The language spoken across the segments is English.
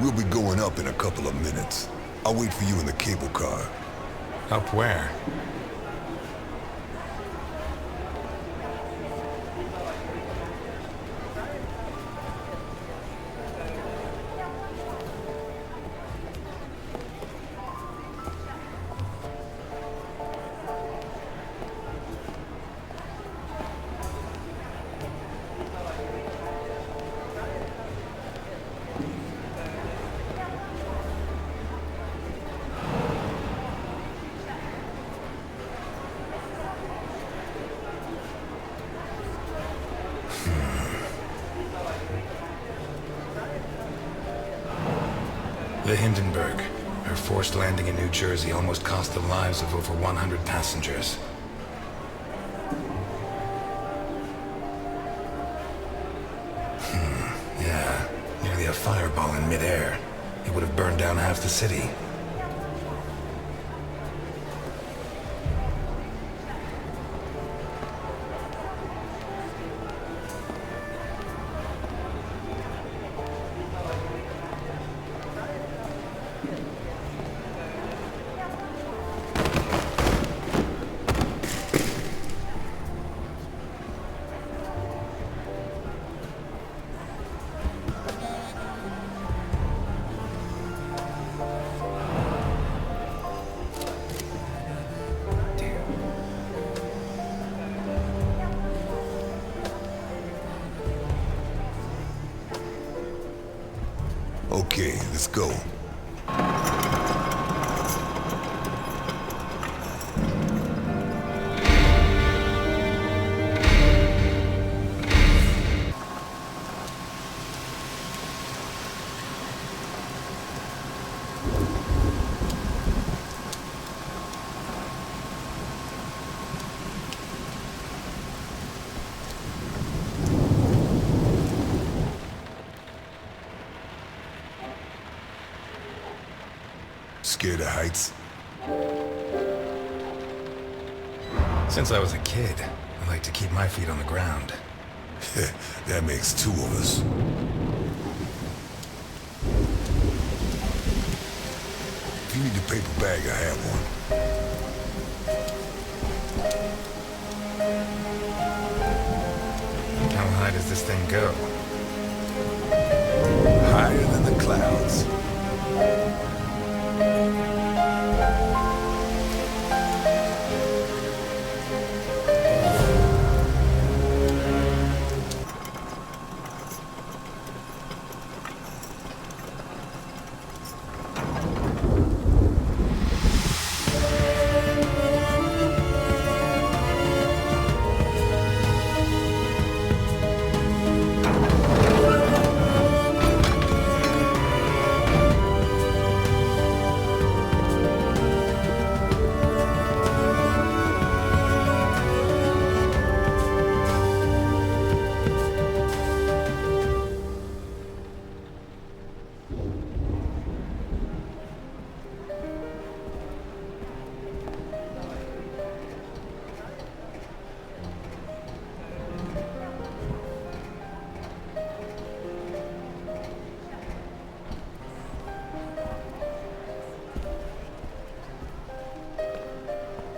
We'll be going up in a couple of minutes. I'll wait for you in the cable car. Up where? The Hindenburg. Her forced landing in New Jersey almost cost the lives of over 100 passengers. Yeah. Nearly a fireball in midair. It would have burned down half the city. Okay, let's go. Scared of heights? Since I was a kid, I like to keep my feet on the ground. That makes two of us. If you need a paper bag, I have one. How high does this thing go? Higher than the clouds.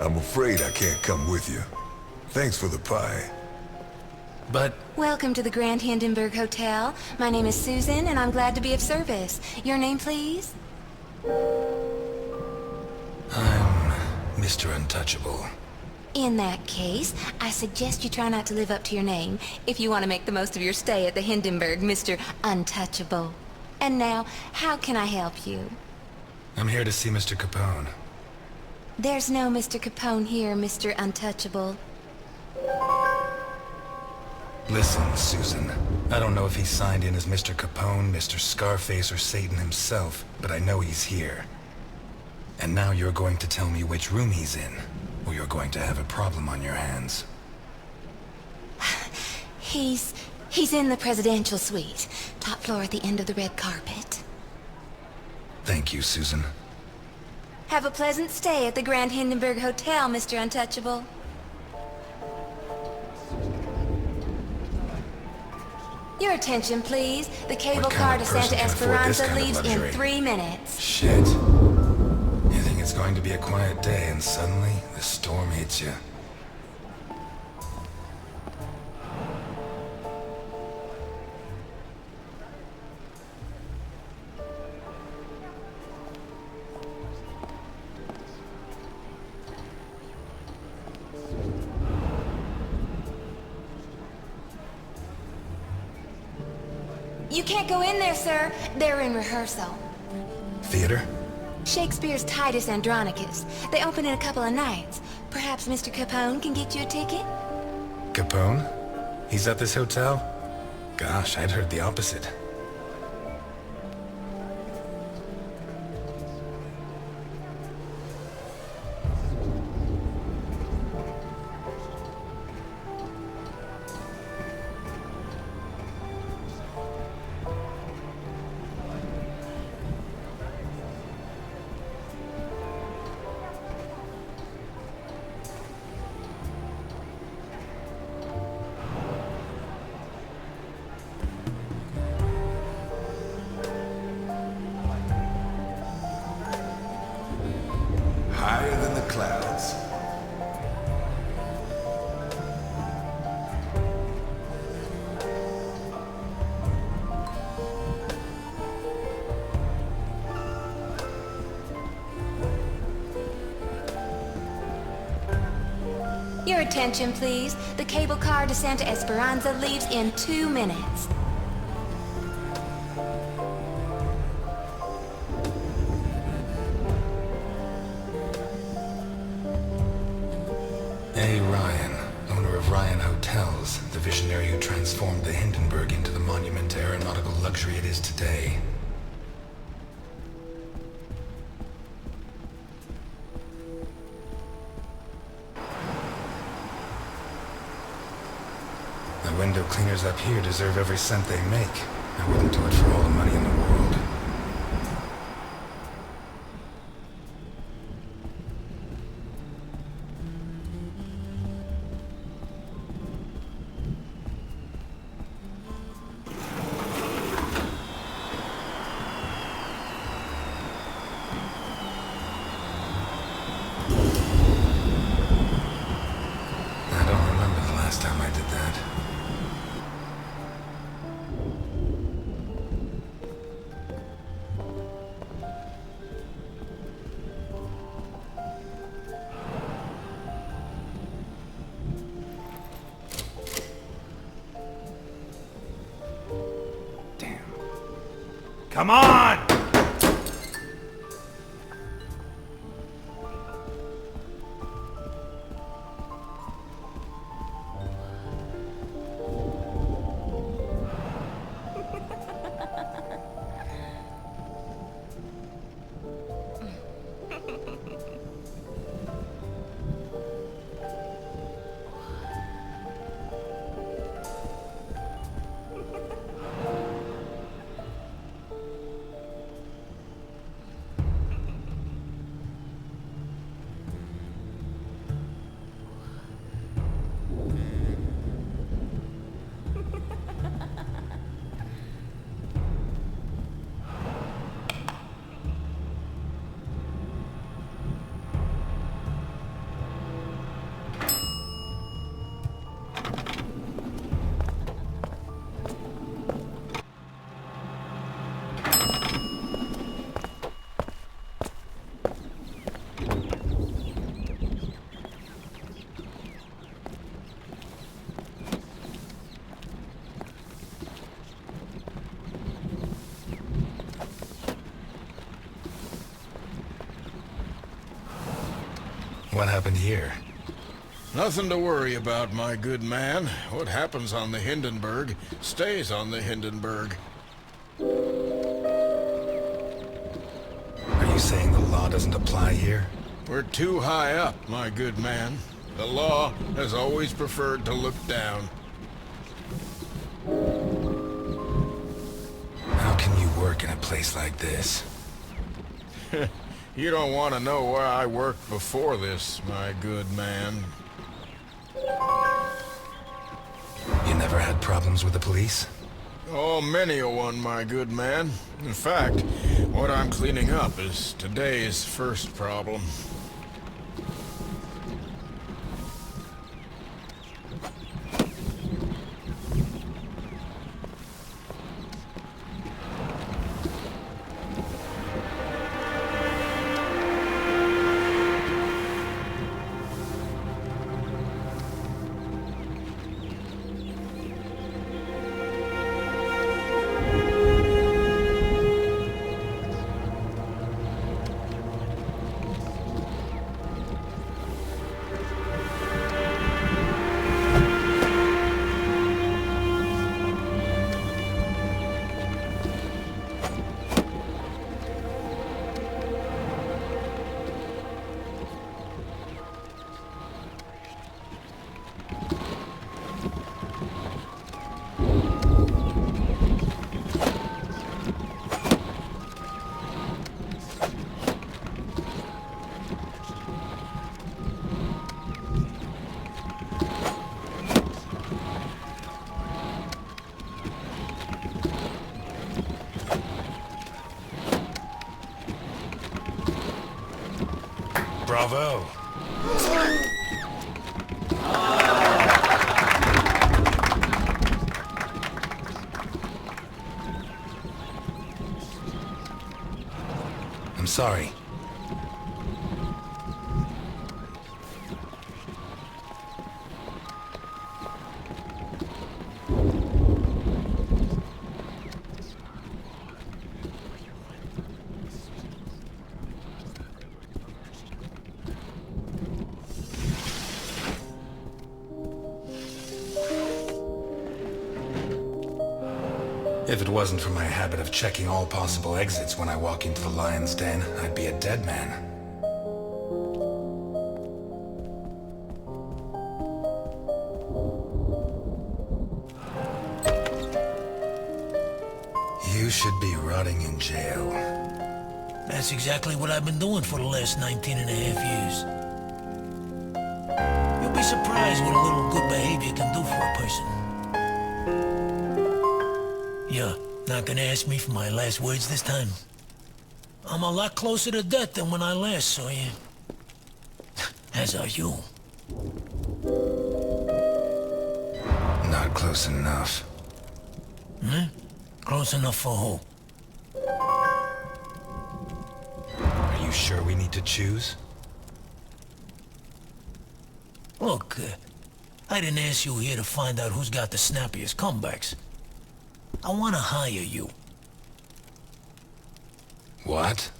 I'm afraid I can't come with you. Thanks for the pie. But... Welcome to the Grand Hindenburg Hotel. My name is Susan, and I'm glad to be of service. Your name, please? I'm Mr. Untouchable. In that case, I suggest you try not to live up to your name if you want to make the most of your stay at the Hindenburg, Mr. Untouchable. And now, how can I help you? I'm here to see Mr. Capone. There's no Mr. Capone here, Mr. Untouchable. Listen, Susan. I don't know if he's signed in as Mr. Capone, Mr. Scarface, or Satan himself, but I know he's here. And now you're going to tell me which room he's in, or you're going to have a problem on your hands. He's in the presidential suite. Top floor at the end of the red carpet. Thank you, Susan. Have a pleasant stay at the Grand Hindenburg Hotel, Mr. Untouchable. Your attention, please. The cable What car kind to of person Santa can afford this Esperanza kind of leaves in luxury? 3 minutes. Shit. You think it's going to be a quiet day and suddenly the storm hits you. You can't go in there, sir. They're in rehearsal. Theater? Shakespeare's Titus Andronicus. They open in a couple of nights. Perhaps Mr. Capone can get you a ticket? Capone? He's at this hotel? Gosh, I'd heard the opposite. Higher than the clouds. Your attention, please. The cable car to Santa Esperanza leaves in 2 minutes. A. Ryan, owner of Ryan Hotels, the visionary who transformed the Hindenburg into the monument to aeronautical luxury it is today. The window cleaners up here deserve every cent they make. I wouldn't do it for all the money in the world. I don't remember the last time I did that. Damn. Come on! What happened here? Nothing to worry about, my good man. What happens on the Hindenburg stays on the Hindenburg. Are you saying the law doesn't apply here? We're too high up, my good man. The law has always preferred to look down. How can you work in a place like this? You don't want to know where I worked before this, my good man. You never had problems with the police? Oh, many a one, my good man. In fact, what I'm cleaning up is today's first problem. Bravo. I'm sorry. If it wasn't for my habit of checking all possible exits when I walk into the lion's den, I'd be a dead man. You should be rotting in jail. That's exactly what I've been doing for the last 19 and a half years. You'll be surprised what a little good behavior can do for a person. You're not gonna ask me for my last words this time? I'm a lot closer to death than when I last saw you. As are you. Not close enough. Hmm? Close enough for who? Are you sure we need to choose? Look, I didn't ask you here to find out who's got the snappiest comebacks. I want to hire you. What?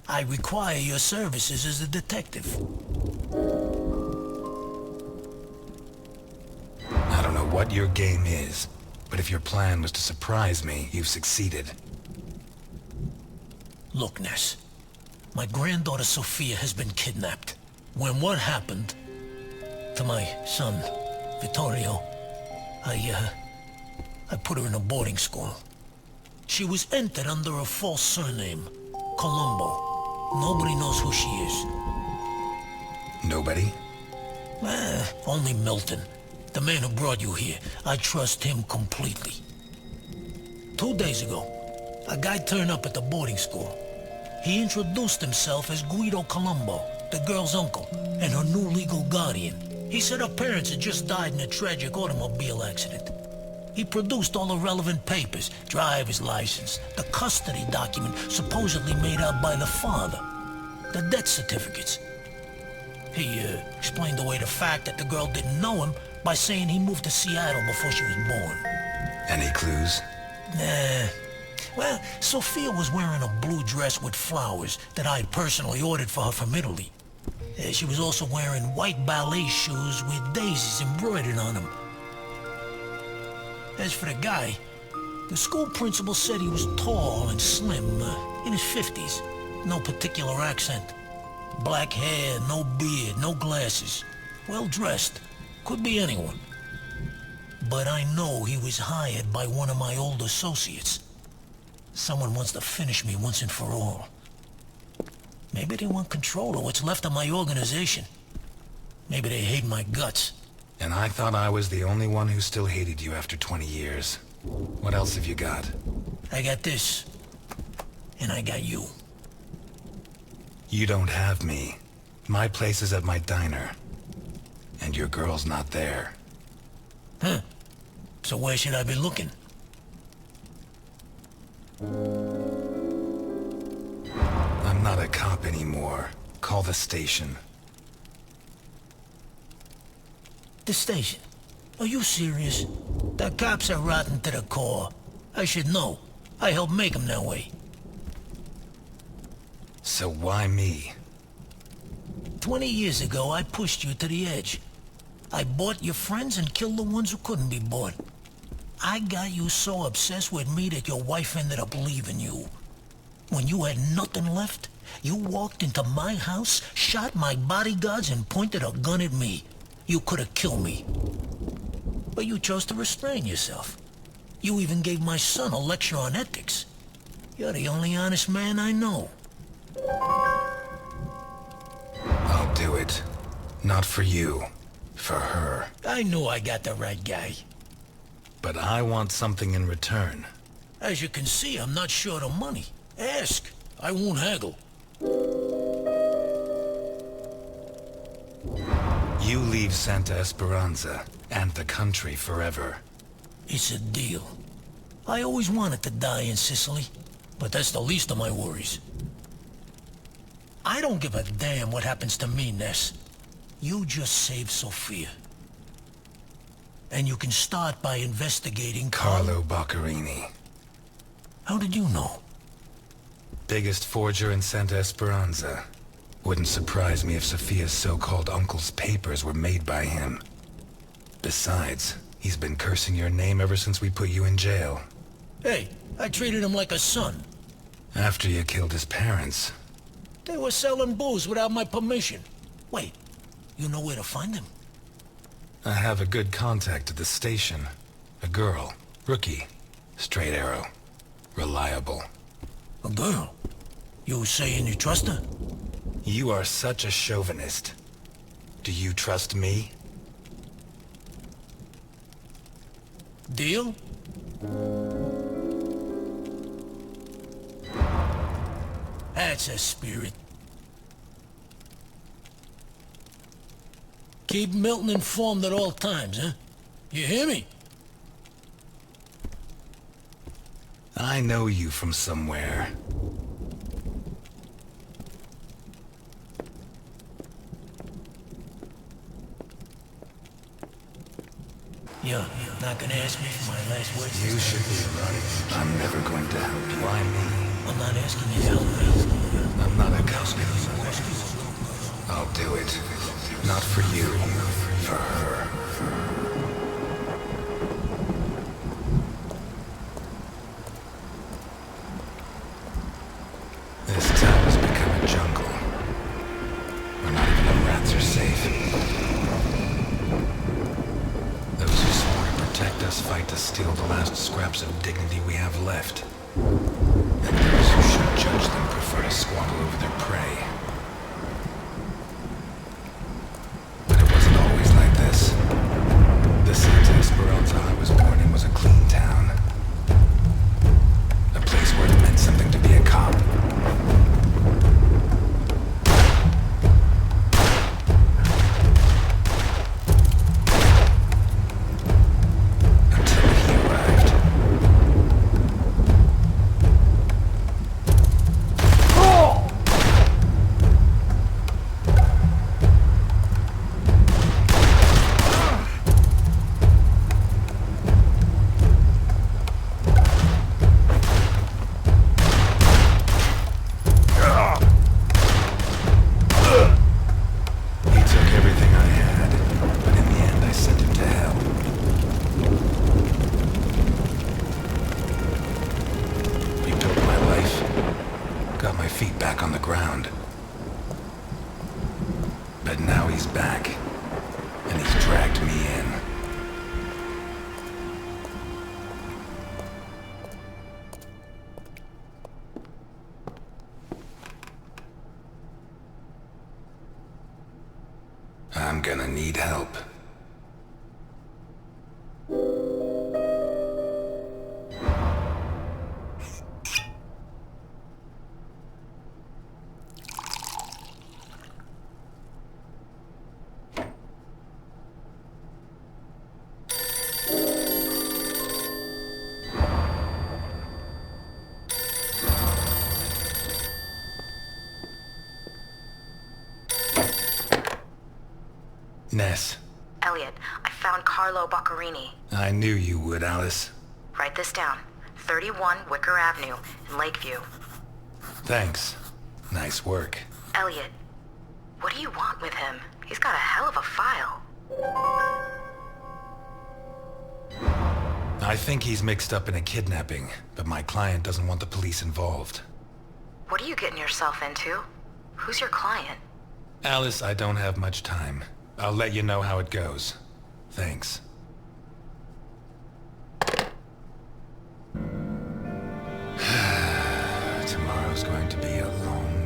I require your services as a detective. I don't know what your game is, but if your plan was to surprise me, you've succeeded. Look, Ness. My granddaughter Sophia has been kidnapped. When what happened to my son, Vittorio, I put her in a boarding school. She was entered under a false surname, Colombo. Nobody knows who she is. Nobody? Only Milton, the man who brought you here. I trust him completely. 2 days ago, a guy turned up at the boarding school. He introduced himself as Guido Colombo, the girl's uncle, and her new legal guardian. He said her parents had just died in a tragic automobile accident. He produced all the relevant papers, driver's license, the custody document supposedly made out by the father, the death certificates. He explained away the fact that the girl didn't know him by saying he moved to Seattle before she was born. Any clues? Nah. Well, Sophia was wearing a blue dress with flowers that I personally ordered for her from Italy. She was also wearing white ballet shoes with daisies embroidered on them. As for the guy, the school principal said he was tall and slim, in his 50s. No particular accent. Black hair, no beard, no glasses. Well dressed. Could be anyone. But I know he was hired by one of my old associates. Someone wants to finish me once and for all. Maybe they want control of what's left of my organization. Maybe they hate my guts. And I thought I was the only one who still hated you after 20 years. What else have you got? I got this. And I got you. You don't have me. My place is at my diner. And your girl's not there. Huh. So where should I be looking? I'm not a cop anymore. Call the station. The station? Are you serious? The cops are rotten to the core. I should know. I helped make them that way. So why me? 20 years ago, I pushed you to the edge. I bought your friends and killed the ones who couldn't be bought. I got you so obsessed with me that your wife ended up leaving you. When you had nothing left, you walked into my house, shot my bodyguards, and pointed a gun at me. You could have killed me. But you chose to restrain yourself. You even gave my son a lecture on ethics. You're the only honest man I know. I'll do it. Not for you. For her. I knew I got the right guy. But I want something in return. As you can see, I'm not short of money. Ask. I won't haggle. You leave Santa Esperanza and the country forever. It's a deal. I always wanted to die in Sicily, but that's the least of my worries. I don't give a damn what happens to me, Ness. You just saved Sophia. And you can start by investigating Carlo Boccherini. How did you know? Biggest forger in Santa Esperanza. Wouldn't surprise me if Sophia's so-called uncle's papers were made by him. Besides, he's been cursing your name ever since we put you in jail. Hey, I treated him like a son. After you killed his parents. They were selling booze without my permission. Wait, you know where to find them? I have a good contact at the station. A girl. Rookie. Straight arrow. Reliable. A girl? You saying you trust her? You are such a chauvinist. Do you trust me? Deal? That's a spirit. Keep Milton informed at all times, huh? You hear me? I know you from somewhere. You're not gonna ask me for my last words? You should be running. I'm never going to help you. Why me? I'm not asking you to help me. I'm not a cop anymore. I'll do it. Not for you. For her. This town has become a jungle. Where not even the rats are safe. Those who swore to protect us fight to steal the last scraps of dignity we have left. And those who should judge them prefer to squabble over their prey. But it wasn't always like this. The Santa Esperanza I was born in was a clean town. A place where it meant something to be a cop. But now he's back, and he's dragged me in. I'm gonna need help. Ness. Eliot, I found Carlo Boccarini. I knew you would, Alice. Write this down. 31 Wicker Avenue in Lakeview. Thanks. Nice work. Eliot, what do you want with him? He's got a hell of a file. I think he's mixed up in a kidnapping, but my client doesn't want the police involved. What are you getting yourself into? Who's your client? Alice, I don't have much time. I'll let you know how it goes. Thanks. Tomorrow's going to be a long